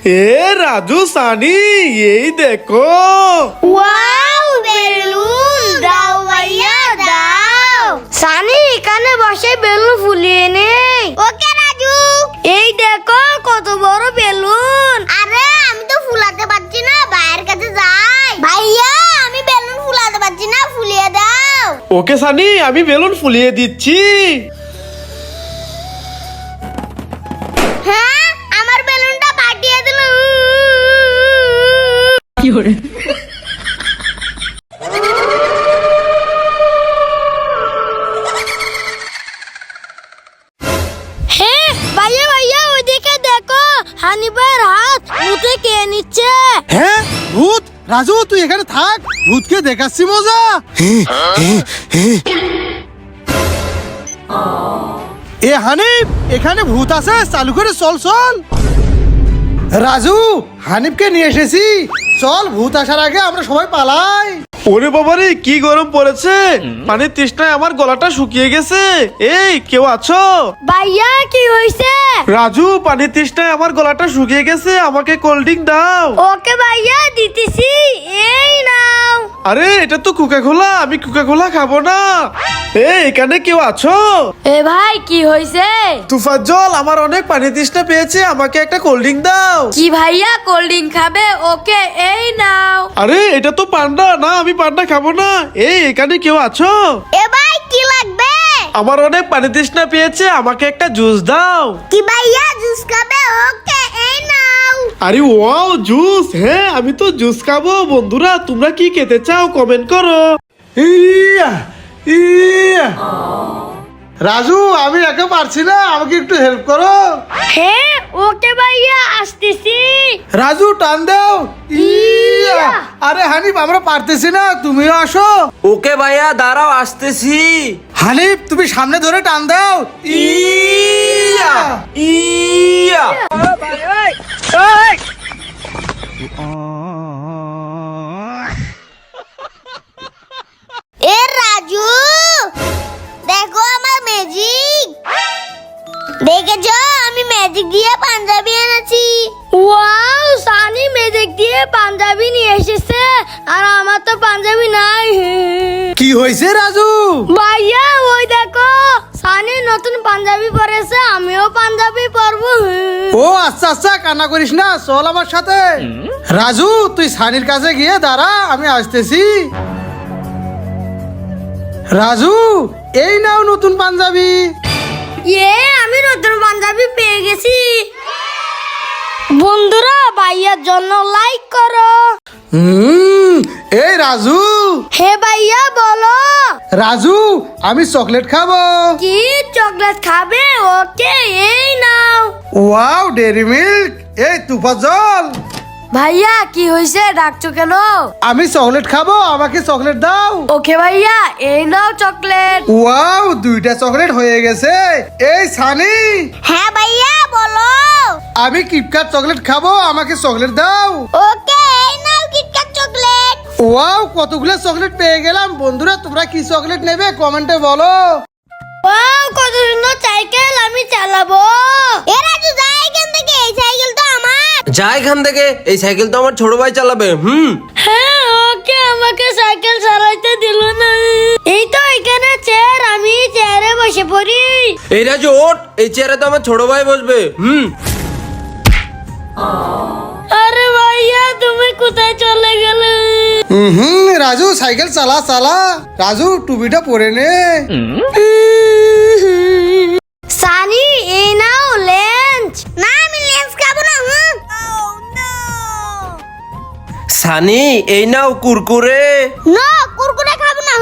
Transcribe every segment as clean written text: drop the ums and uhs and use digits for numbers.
এ রাজু সানি এই দেখো। Wow balloon দাও ভাইয়া দাও। সানি এখানে বসে বেলুন ফুলিয়ে নেই। ওকে রাজু। এই দেখো কত বড় বেলুন। আরে আমি তো ফুলাতে পারছি না, ভাইয়ের কাছে যাই। ভাইয়া আমি বেলুন ফুলাতে পারছি না, ফুলিয়ে দাও। ওকে সানি আমি বেলুন ফুলিয়ে দিচ্ছি। হ্যাঁ আমার বেলুনটা ফাটিয়ে দিল। কি হলো? হ্যাঁ ভাইয়া ভাইয়া ওইদিকে দেখো, হানিফের হাত মুখে কে নিচ্ছে। হ্যাঁ ভূত। রাজু তুই এখানে থাক, ভূতকে দেখাচ্ছি মজা। এ হানিফ এখানে ভূত আছে, চালু করে চল চল। রাজু হানিফকে নিয়ে এসেছি, চল ভূত আসার আগে আমরা সবাই পালাই। ওরে বাবারে কি গরম পড়েছে, পানির তৃষ্ণায় আমার গলাটা শুকিয়ে গেছে। এই কেউ আছো? ভাইয়া কি হইছে? রাজু পানির তৃষ্ণায় আমার গলাটা শুকিয়ে গেছে, আমাকে কোল্ড ড্রিঙ্ক দাও। ওকে ভাইয়া দিতেছি, এই নাও। আরে এটা তো কোকা কোলা, আমি কোকা কোলা খাবো না। এই এখানে কেউ আছো? এ ভাই কি হইছে? তুফাজ্জল আমার অনেক পানি তৃষ্ণা পেয়েছে, আমাকে একটা কোল্ড ড্রিঙ্ক দাও। কি ভাইয়া কোল্ড ড্রিঙ্ক খাবে? ওকে এই নাও। আরে এটা তো পান্ডা না, আমি পান্ডা খাবো না। এই এখানে কেউ আছো? এ ভাই কি লাগবে? আমার অনেক পানি তৃষ্ণা পেয়েছে, আমাকে একটা জুস দাও। কি ভাইয়া জুস খাবে? ওকে এই নাও। আরে ওয়াও জুস, হ্যাঁ আমি তো জুস খাবো। বন্ধুরা তোমরা কি খেতে চাও কমেন্ট করো। ইয়া ইয়া। রাজু আমি একা পারছি না, আমাকে একটু হেল্প করো। হ্যাঁ ওকে ভাইয়া আসতেছি। রাজু টান দাও। ইয়া। আরে হানিফ আমরা পারতেছি না, তুমিও আসো। ওকে ভাইয়া দাঁড়াও আসতেছি। হানিফ তুমি সামনে ধরে টান দাও। ইয়া ইয়া এ রাজু দেখো আমার ম্যাজিক। দেখেছো আমি ম্যাজিক দিয়ে পাঞ্জাবি এনেছি। ওয়াও সানি ম্যাজিক দিয়ে পাঞ্জাবি নিয়ে এসেছে, আর আমার তো পাঞ্জাবি নাই। কি হয়েছে রাজু? ভাইয়া ওই দেখো সানি নতুন পাঞ্জাবি পরেছে, আমিও পাঞ্জাবি পরবো। ও আচ্ছা আচ্ছা কান্না করিস না, চল আমার সাথে। রাজু তুই সানির কাছে গিয়ে দাঁড়া, আমি আসতেছি। রাজু এই নাও নতুন পাঞ্জাবি। আমি নতুন পাঞ্জাবি পেয়ে গেছি। বন্ধুরা ভাইয়ার জন্য লাইক করো। এই রাজু। হে ভাইয়া বলো। রাজু আমি চকলেট খাবো। কি চকলেট খাবে? ওকে এই নাও। Wow dairy milk. এই তুফাজ্জল ভাইয়া কি হয়েছে, ডাকছো কেন? আমি চকলেট খাবো, আমাকে চকলেট দাও। ওকে ভাইয়া এই নাও চকলেট। ওয়াও দুইটা চকলেট হয়ে গেছে। এই সানি। হ্যাঁ ভাইয়া বলো। আমি কিটক্যাট চকলেট খাবো, আমাকে চকলেট দাও। ওকে এই নাও কিটক্যাট চকলেট। ওয়াও কতগুলো চকলেট পেয়ে গেলাম। বন্ধুরা তোমরা কি চকলেট নেবে কমেন্টে বলো। ওয়াও কত সুন্দর সাইকেল, আমি চালাবো। এ রাজু যা এখান থেকে, এই সাইকেল তো আমার। যা এখান থেকে, এই সাইকেল তো আমার ছোট ভাই চালাবে। হ্যাঁ ওকে আমাকে সাইকেল চালাইতে দিল না। এই তো এখানে চেয়ার, আমি চেয়ারে বসে পড়ি। এই রাজু ওঠ, এই চেয়ারে তো আমার ছোট ভাই বসবে। আরে ভাইয়া তুমি কোথায় চলে গেলে? রাজু সাইকেল চালা চালা। রাজু টুপিটা পরে নে। সানি এই নাও লেন্স। না আমি লেন্স খাবো না। সানি এই নাও কুরকুরে। না কুরকুরে খাবো না।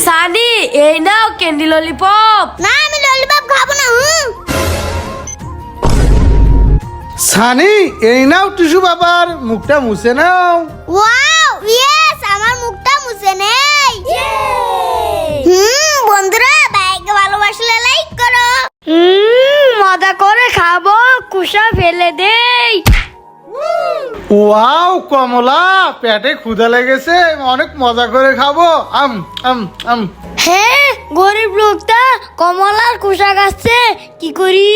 সানি এই নাও ক্যান্ডি ললিপপ। না আমি ললিপপ খাবো না। সানি এই নাও টিস্যু পেপার, মুখটা মুছে নাও। ওয়াও ইয়েস আমার মুখটা মুছে নেই। বন্ধুরা ভাইকে ভালোবাসলে লাইক করো। মজা করে খাবো, কুসা ফেলে দেই। ওয়াও কমলা পেটে ক্ষুধা লেগেছে, অনেক মজা করে খাবো। আম আম আম। হ্যাঁ গরিব লোকটা কমলার খোসা খাচ্ছে, কি করি?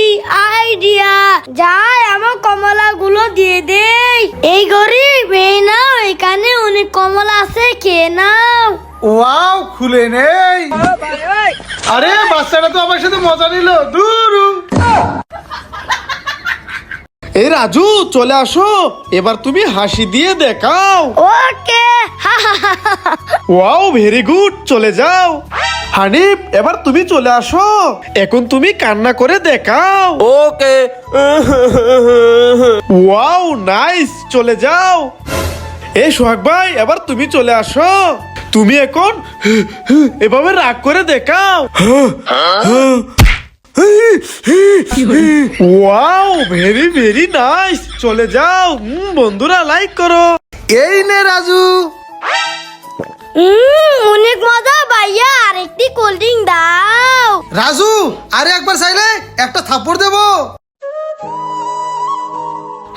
আইডিয়া, যাই আমার কমলা গুলো দিয়ে দেই। এই গরিব, এই নাও, এখানে অনেক কমলা আছে, খেয়ে নাও। ওয়াও, খুলে নেই। আরে বাচ্চাটা তো আমার সাথে মজা নিল, দূর। এই রাজু চলে আসো, এবার তুমি হাসি দিয়ে দেখাও। ওকে। ওয়াও, ভেরি গুড, চলে যাও। হানিফ, এবার তুমি চলে আসো, এখন তুমি কান্না করে দেখাও। ওকে। ওয়াও, নাইস, চলে যাও। এই সোহাগ ভাই, এবার তুমি চলে আসো, তুমি এখন এভাবে রাগ করে দেখাও। ওয়াও, ভেরি ভেরি নাইস, চলে যাও। বন্ধুরা লাইক করো। এই নে রাজু। অনেক মজা ভাইয়া, আরেকটি কোল্ড ড্রিঙ্ক দাও। রাজু, আরে একবার চাইলে একটা থাপ্পড় দেবো।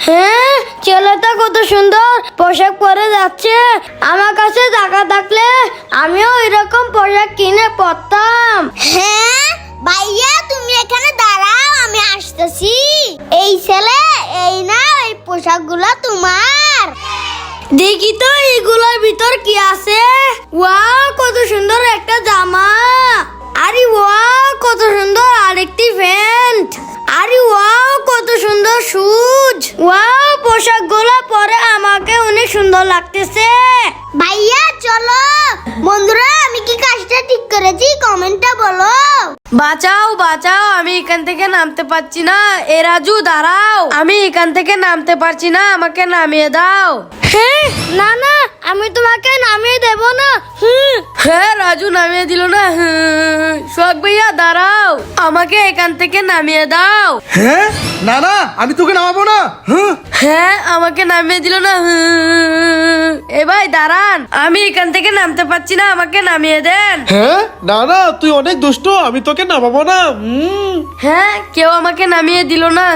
হ্যাঁ, ছেলেটা কত সুন্দর পোশাক পরে যাচ্ছে। আমার কাছে টাকা থাকলে আমিও এরকম পোশাক কিনে পরতাম। হ্যাঁ ভাইয়া, তুমি এখানে দাঁড়াও, আমি আসতেছি। এই ছেলে, এই না, এই পোশাকগুলো তোমার। দেখি তো এগুলোর ভিতর কি আছে। ওয়াও, কত সুন্দর একটা জামা। আরে ওয়াও, কত সুন্দর আরেকটি প্যান্ট। আরে ওয়াও, কত সুন্দর শুজ। ওয়াও, পোশাকগুলো পরে আমাকে অনেক সুন্দর লাগতেছে। ভাইয়া চলো। বন্ধুরা, আমি কি কাজটা ঠিক করেছি কমেন্টে বলো। বাঁচাও বাঁচাও, আমি এখান থেকে নামতে পারছি না। এ রাজু দাঁড়াও, আমি এখান থেকে নামতে পারছি না, আমাকে নামিয়ে দাও। হ্যাঁ, না না, আমি তোমাকে নামিয়ে দেব না। হ্যাঁ, রাজু নামিয়ে দিল না। সোহাগ ভাইয়া দাঁড়াও, আমাকে এখান থেকে নামিয়ে দাও। হ্যাঁ, না না, আমি তোকে নামাবো না। হ্যাঁ, আমাকে নামিয়ে দিল না। এ ভাই দাঁড়ান, আমি এখান থেকে নামতে পারছি না, আমাকে নামিয়ে দেন। হ্যাঁ, না না, তুই অনেক দুষ্ট, আমি তোকে নামাবো না। হ্যাঁ, কেউ আমাকে নামিয়ে দিল না।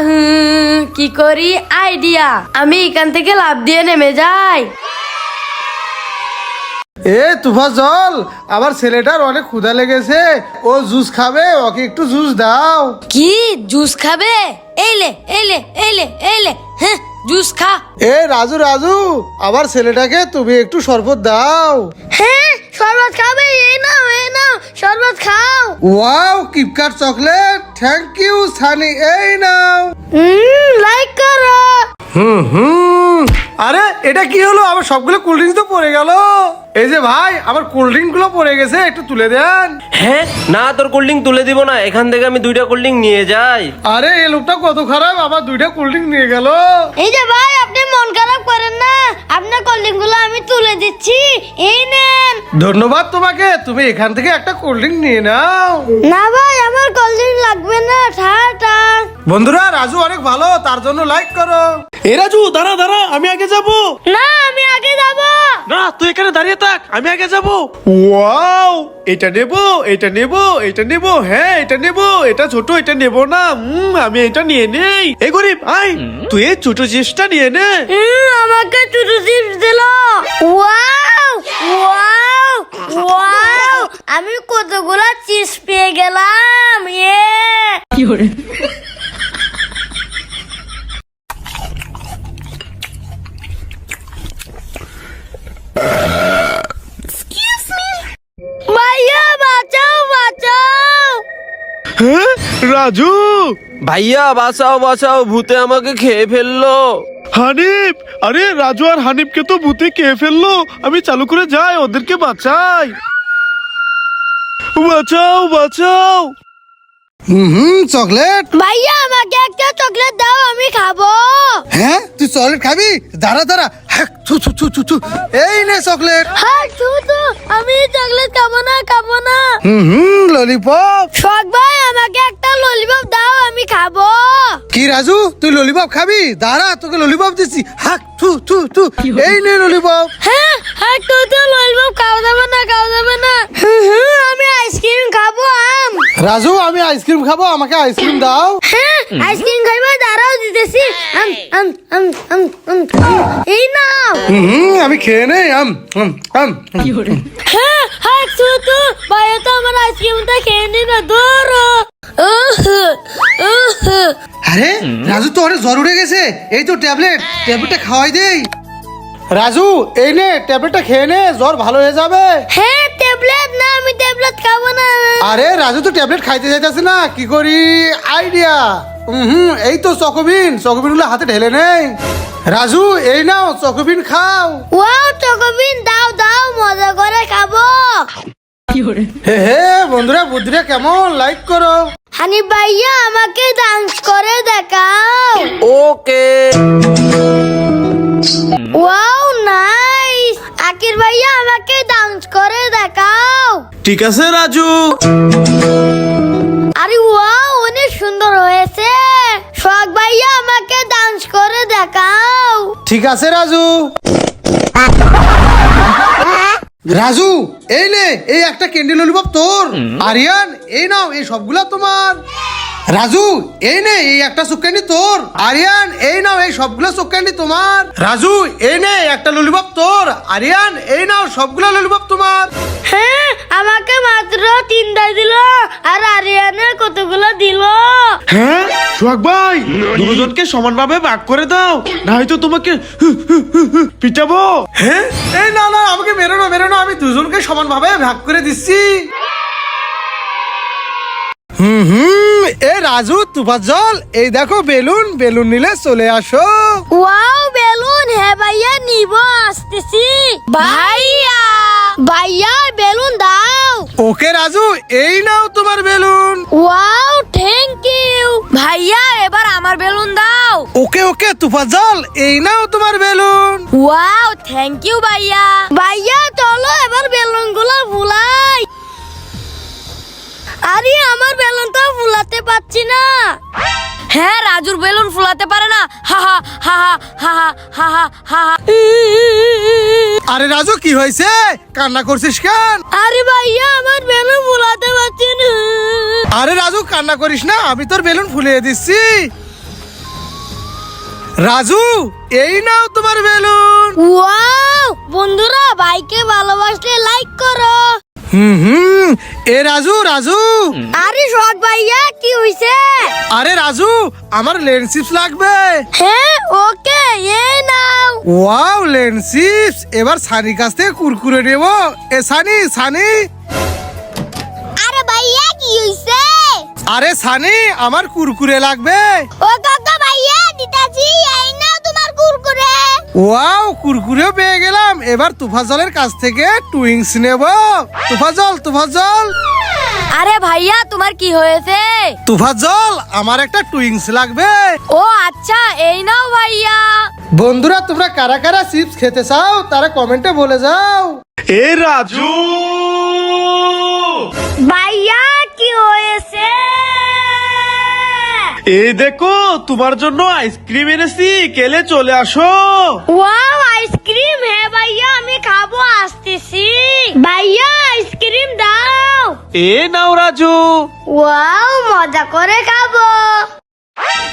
কি করি? আইডিয়া, আমি এখান থেকে লাফ দিয়ে নেমে যাই। এ তুফা জল, আমার ছেলেটার অনেক ক্ষুধা লেগেছে, ও জুস খাবে, ওকে একটু জুস দাও। কি জুস খাবে? এলে এলে এলে এলে, হ্যাঁ জুস খা। এ রাজু রাজু, আমার ছেলেটাকে তুমি একটু শরবত দাও। হ্যাঁ, শরবত খাবে? এই নাও, এই নাও, শরবত খাও। Wow, KitKat chocolate, thank you Sunny, এই নাও। লাইক করো। আরে এটা কি হলো? আমার সবগুলো কোল্ড ড্রিঙ্কস তো পড়ে গেল। এই যে ভাই, আমার কোল্ড ড্রিঙ্ক গুলো পড়ে গেছে, একটু তুলে দেন। হ্যাঁ, না তোর কোল্ড ড্রিঙ্ক তুলে দিব না, এখান থেকে আমি 2টা কোল্ড ড্রিঙ্ক নিয়ে যাই। আরে এই লোকটা কত খারাপ, আবার 2টা কোল্ড ড্রিঙ্ক নিয়ে গেল। এই যে ভাই, আপনি মন খারাপ করেন না, আপনার কোল্ড ড্রিঙ্ক গুলো আমি তুলে দিচ্ছি, এই নেন। ধন্যবাদ তোমাকে, তুমি এখান থেকে একটা কোল্ড ড্রিঙ্ক নিয়ে নাও। না ভাই, আমার কোল্ড ড্রিঙ্ক লাগবে না, টাটা। বন্ধুরা, রাজু অনেক ভালো, তার জন্য লাইক করো। এ রাজু, দাঁড়া দাঁড়া, আমি আগে যাব। না, আমি আগে যাব। না, তুই এখানে দাঁড়িয়ে থাক, আমি আগে যাব। ওয়াও, এটা নেব, এটা নেব, এটা নেব। হ্যাঁ, এটা নেব, এটা ছোট, এটা নেব না। আমি এটা নিয়ে নেই। এই গরিব, আয়, তুই এই ছোট চিপসটা নিয়ে নে। আমাকে ছোট চিপস দিল। ওয়াও ওয়াও ওয়াও, আমি কতগুলো চিপস পেয়ে গেলাম। ভাইয়া বাঁচাও, বাঁচাও। হ্যাঁ, রাজু, ভাইয়া বাঁচাও বাঁচাও, ভূতে আমাকে খেয়ে ফেললো। হানিফ, আরে রাজু আর হানিফকে তো ভূতে খেয়ে ফেললো। আমি চালু করে যাই, ওদেরকে বাঁচাই। বাঁচাও বাঁচাও। চকলেট। ভাইয়া, আমাকে একটা চকলেট দাও, আমি খাবো। হ্যাঁ, তুই চকলেট খাবি? দাঁড়া দাঁড়া, হ্যাঁ, থু থু থু থু থু। এই নে চকলেট। হ্যাঁ, শুধু আমি চকলেট খাবো না, খাবো না। ললিপপ। শখ ভাই, আমাকে একটা ললিপপ দাও, আমি খাবো। কি রাজু, তুই ললিপপ খাবি? দাঁড়া, তোকে ললিপপ দিচ্ছি। হ্যাঁ, থু থু থু। এই নে ললিপপ। হ্যাঁ, হ্যাঁ তো লইব খাওয়া যাবে না আমি আইসক্রিম খাবো আম রাজু আমি আইসক্রিম খাবো, আমাকে আইসক্রিম দাও। হ্যাঁ আইসক্রিম খাইবা দাঁড়াও দিতেছি আম আম আম আম আম আম। এই নাও আমি খেয়ে নেই। হ্যাঁ হ্যাঁ ছোট ভাই তো আমার আইসক্রিমটা খেয়ে নি না ধরো আরে রাজু তো অনেক জ্বর উঠে গেছে, এই তো ট্যাবলেটটা খাওয়াই দেই। রাজু এই নে ট্যাবলেটটা খেয়ে নে, জ্বর ভালো হয়ে যাবে। হ্যাঁ ট্যাবলেট না আমি ট্যাবলেট খাবো না আরে রাজু তো ট্যাবলেট খাইতে যাইতেছে না, কি করি আইডিয়া। এই তো চকোবিন গুলো হাতে ঢেলে নেই। রাজু এই নাও চকোবিন খাও। ওয়াও চকোবিন দাও দাও মজা করে খাবো। হে বন্ধুরা বুদ্ধিটা কেমন, লাইক করো। হানি ভাইয়া আমাকে ডান্স করে দেখাও। ওকে। Wow nice. আকির ভাইয়া আমাকে ডান্স করে দেখাও। ঠিক আছে রাজু। আরে ওয়াও অনেক সুন্দর হয়েছে। সোহাগ ভাইয়া আমাকে ডান্স করে দেখাও। ঠিক আছে রাজু। রাজু এই নে এই একটা ক্যান্ডি ললিপপ তোর। আরিয়ান এই নাও এই সবগুলা তোমার। রাজু এই নে এই একটা চোখ ক্যান্ডি তোর। আরিয়ান এই নাও এই সবগুলা চোখ ক্যান্ডি তোমার। রাজু এই নে একটা ললিপপ তোর। আরিয়ান এই নাও সবগুলা ললিপপ তোমার। হ্যাঁ আমাকে মাত্র 3টা দিল আর আরিয়ানের কতগুলো দিল। হ্যাঁ সোহাগ ভাই দুজনকে সমানভাবে ভাগ করে দাও, না হয়তো তোমাকে পিটাবো। হ্যাঁ এই না না আমাকে মেরোনো আমি দুজনকে সমানভাবে ভাগ করে দিচ্ছি। এ রাজু তুফাজ্জল এই দেখো বেলুন নিলে চলে আসো। ওয়াও বেলুন হ্যাঁ ভাইয়া নিব আসতেছি। ভাইয়া বেলুন দাও। ওকে রাজু এই নাও তোমার বেলুন। Wow thank you. ভাইয়া এবার আমার বেলুন দাও। ওকে তুফাজ্জল এই নাও তোমার বেলুন। ওয়াও থ্যাংক ইউ ভাইয়া। ভাইয়া চলো এবার বেলুন গুলো ফুলাই। আরে আমার বেলুন তো ফুলাতে পারছি না। হ্যাঁ রাজুর বেলুন ফুলাতে পারে না। হা হা হা হা হা হা হা। আরে রাজু কি হয়েছে, কান্না করছিস কেন? আরে ভাইয়া আমার বেলুন ফুলাতে পারছি না। আরে রাজু কান্না করিস না, আমি তোর বেলুন ফুলিয়ে দিচ্ছি। রাজু এই নাও তোমার বেলুন। ওয়াও বন্ধুরা ভাইকে ভালোবাসলে লাইক করো। এ রাজু আরে সোহাগ ভাইয়া কি হইছে? আরে রাজু আমার লেন্স চিপস লাগবে। হ্যাঁ ওকে এই নাও। ওয়াও লেন্স চিপস, এবার সানির কাছ থেকে কুরকুরে নেব। এ সানি আরে ভাইয়া কি হইছে? আরে সানি আমার কুরকুরে লাগবে। ও কাকা ভাইয়া দিতাছি এই নাও তোমার কুরকুরে। ওয়াও কুরকুরে পেয়ে গেলাম, এবার তুফাজ্জলের কাছ থেকে টুইংস নেব। তুফাজ্জল আরে ভাইয়া তোমার কি হয়েছে? তুফাজ্জল আমার একটা টুইংস লাগবে। ও আচ্ছা এই নাও ভাইয়া। বন্ধুরা তোমরা কারা কারা চিপস খেতে চাও তারা কমেন্টে বলে যাও। এ রাজু ভাইয়া কি হয়েছে? এই দেখো তোমার জন্য আইসক্রিম এনেছি, কেলে চলে আসো। ওয়াও আইসক্রিম হ্যাঁ ভাইয়া আমি খাবো আসতেছি। ভাইয়া আইসক্রিম দাও। এ নাও রাজু। ওয়াও মজা করে খাবো।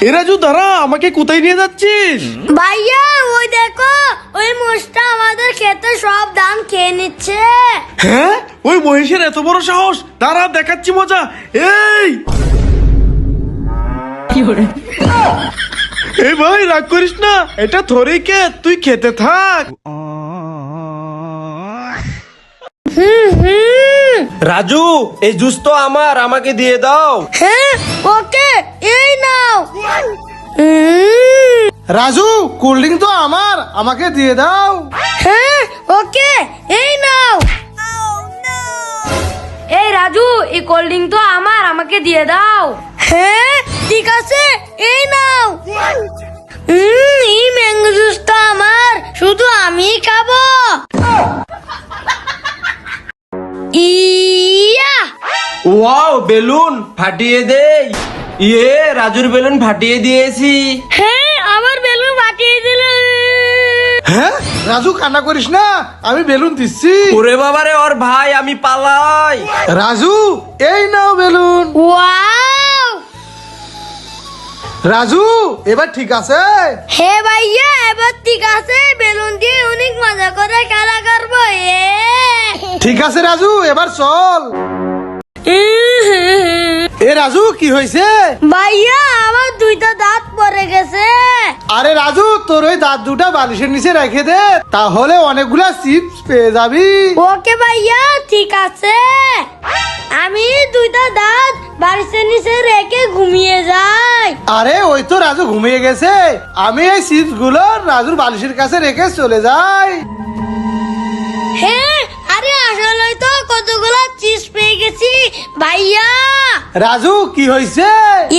এ রাজু দাঁড়া, আমাকে কোথায় নিয়ে যাচ্ছিস? ভাইয়া ওই দেখো ওই মোষটা আমাদের খেতে সব ধান খেয়ে নিচ্ছে। হ্যাঁ ওই মহিষের এত বড় সাহস, দাঁড়া দেখাচ্ছি মজা। এই ভাই রাগ করিস না, এটা থরি কে, তুই খেতে থাক। রাজু এই জুস তো আমাকে দিয়ে দাও। হ্যাঁ ওকে এই নাও। রাজু কোল্ড ড্রিঙ্ক তো আমাকে দিয়ে দাও। হ্যাঁ ওকে এই নাও। এই রাজু এই কোল্ড ড্রিঙ্ক তো আমাকে দিয়ে দাও। হ্যাঁ ঠিক আছে এই নাও। এই ম্যাঙ্গো জুসটা আমার, শুধু আমিই খাবো। ইয়া ওয়াও বেলুন ফাটিয়ে দেই। রাজুর বেলুন ফাটিয়ে দিয়েছি। হ্যাঁ আমার বেলুন ফাটিয়ে দিল। হ্যাঁ রাজু কান্না করিস না, আমি বেলুন দিচ্ছি। ওরে বাবারে ওর ভাই, আমি পালাই। রাজু এই নাও বেলুন। ওয়াও! রাজু এবার ঠিক আছে? হে ভাইয়া, এবার ঠিক আছে, বেলুন দিয়ে অনেক মজা করে খেলা করবো। ঠিক আছে রাজু, এবার চল। এ রাজু কি হয়েছে? ভাইয়া, আমার দুইটা দাঁত পড়ে গেছে। আরে রাজু, তোর ওই দাঁত দুটা বালিশের নিচে রেখে দে, তাহলে অনেকগুলা চিপস পেয়ে যাবি। ওকে ভাইয়া, ঠিক আছে। আমি দুইটা দাঁত বালিশের নিচে রেখে ঘুমিয়ে যাই। আরে ওই তো রাজু ঘুমিয়ে গেছে, আমি এই চিপস গুলো রাজুর বালিশের কাছে রেখে চলে যাই। হ্যাঁ, আরে আসলে তো কতগুলো চিজ পেয়ে গেছি ভাইয়া। রাজু কি হয়েছে?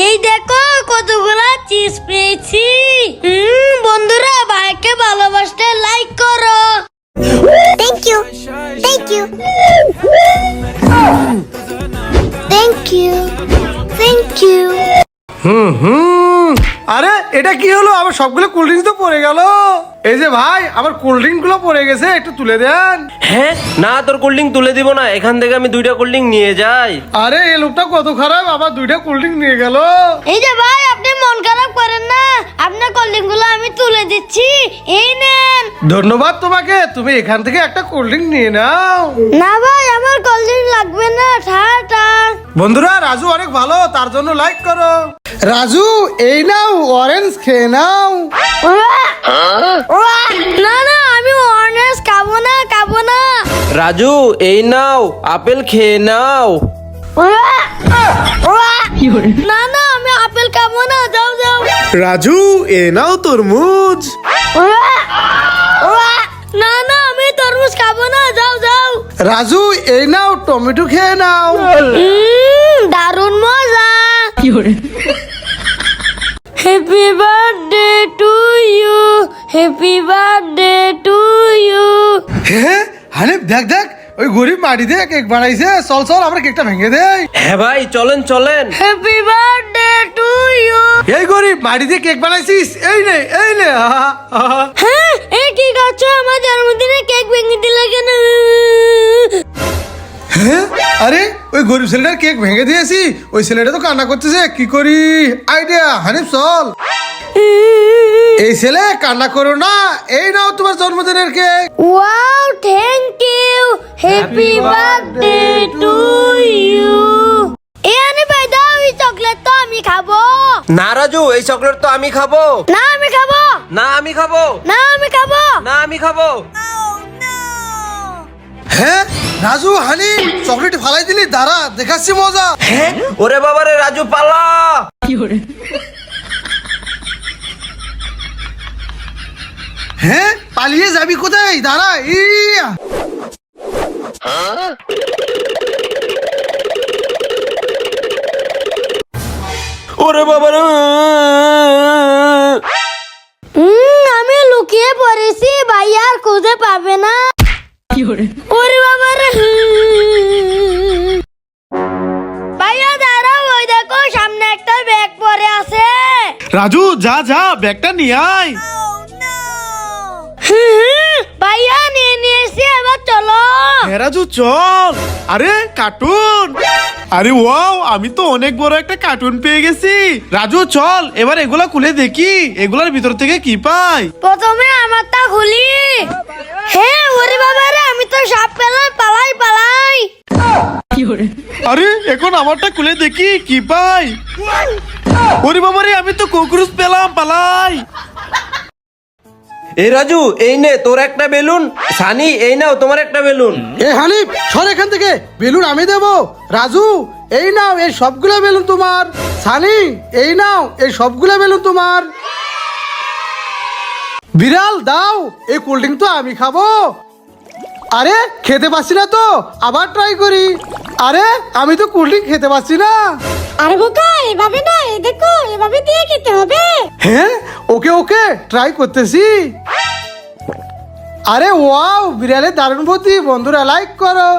এই দেখো কতগুলো চিজ পেয়েছি। বন্ধুরা, ভাইকে ভালোবাসতে লাইক করো। Thank you, thank you, thank you, thank you. আরে এটা কি হলো? আমার সবগুলো কোল্ড ড্রিঙ্কস তো পড়ে গেল। এই যে ভাই, আমার কোল্ড ড্রিঙ্ক গুলো পড়ে গেছে, একটু তুলে দেন। হ্যাঁ, না তোর কোল্ড ড্রিঙ্ক তুলে দিব না, এখান থেকে আমি 2টা কোল্ড ড্রিঙ্ক নিয়ে যাই। আরে এই লোকটা কত খারাপ, আবার 2টা কোল্ড ড্রিঙ্ক নিয়ে গেল। এই যে ভাই, আপনি মন খারাপ করেন না, আপনার কলিং গুলো আমি তুলে দিচ্ছি, এই নেন। ধন্যবাদ তোমাকে, তুমি এখান থেকে একটা কোল্ড ড্রিঙ্ক নিয়ে নাও। না ভাই, আমার কলিং লাগবে না, টাটা। বন্ধুরা, রাজু অনেক ভালো, তার জন্য লাইক করো। রাজু এই নাও অরেঞ্জ খেয়ে নাও। না না, আমি অরেঞ্জ খাবো না, খাবো না। রাজু এই নাও আপেল খেয়ে নাও। না না, আমি আপেল খাবো না, যাও যাও। রাজু এ নাও তরমুজ। না না, আমি তরমুজ খাবো না, যাও যাও। রাজু এই নাও টমেটো খেয়ে নাও। দারুণ মজা। Happy birthday to you, happy birthday to you. হ্যাঁ হানিফ, দেখ দেখ, ওই গরিব মাটি দিয়ে কেক বানাইছে, চল চল আমরা কেকটা ভেঙে দেই। হ্যাঁ ভাই, চলেন চলেন। Happy birthday to you. এই গরিব মাটি দিয়ে কেক বানাইছিস, এই নে এই নে। হ্যাঁ, এই কি করছো? আমার জন্মদিনে কেক ভেঙে দিলে কেন? হ্যাঁ, আরে ওই গরিব ছেলেটার কেক ভেঙে দিয়েছি, ওই ছেলেটা তো কান্না করতেছে, কি করি? আইডিয়া, হানিফ চল। এই ছেলে কান্না করো না, এই নাও তোমার জন্মদিনের cake. Wow, thank you, happy birthday to you. এনে ভাই দাও, এই চকলেট তো আমি খাবো। না রাজু, এই চকলেট তো আমি খাবো। না আমি খাবো, না আমি খাবো। না আমি খাবো। না আমি খাবো। হ্যাঁ রাজু, হানিফ চকলেট ফালাই দিলি, দাঁড়া দেখাচ্ছি মজা। হ্যাঁ, ওরে বাবারে রাজু পালা। হ্যাঁ, পালিয়ে যাবি কোথায়? দাঁড়া। ইয়া, ওরে বাবারে। আমি লুকিয়ে পড়েছি, ভাই আর খুঁজে পাবে না। ওরে বাবা রে। ভাইয়া দাঁড়াও, ওই দেখো সামনে একটা ব্যাগ পড়ে আছে। রাজু যা যা, ব্যাগটা নিয়ে আয়। ভাইয়া নিয়ে নিয়েছি, এবার চলো। হ্যাঁ রাজু চল। আরে কার্টুন, আরে ওয়াও, আমি তো অনেক বড় একটা কার্টুন পেয়ে গেছি। রাজু চল, এবার এগুলা খুলে দেখি, এগুলার ভিতর থেকে কি পাই। প্রথমে আমারটা খুলি। হ্যাঁ, ওরে বাবা রে, আমি তো সাপ পেলাম, পালাই পালাই। আরে এখন আমারটা খুলে দেখি কি পাই। ওরে বাবারে, আমি তো ককরোচ পেলাম, পালাই। এই রাজু, এই নে তোর একটা বেলুন। সানি এই নাও তোমার একটা বেলুন। এ হানিফ সর এখান থেকে, বেলুন আমি দেবো। রাজু এই নাও, এই সবগুলা বেলুন তোমার। সানি এই নাও, এই সবগুলা বেলুন তোমার। বিড়াল দাও, এই কোল্ড ড্রিঙ্ক তো আমি খাবো। আরে খেতে পাচ্ছি না তো, আবার ট্রাই করি। আরে আমি তো কোল্ড ড্রিঙ্ক খেতে পাচ্ছি না। আরে বোকা, এভাবে না, দেখো এভাবে দিয়ে খেতে হবে। হ্যাঁ, ওকে ওকে ট্রাই করতেছি। আরে ওয়াও, বিড়ালের দারুণ বুদ্ধি, বন্ধুরা লাইক করো।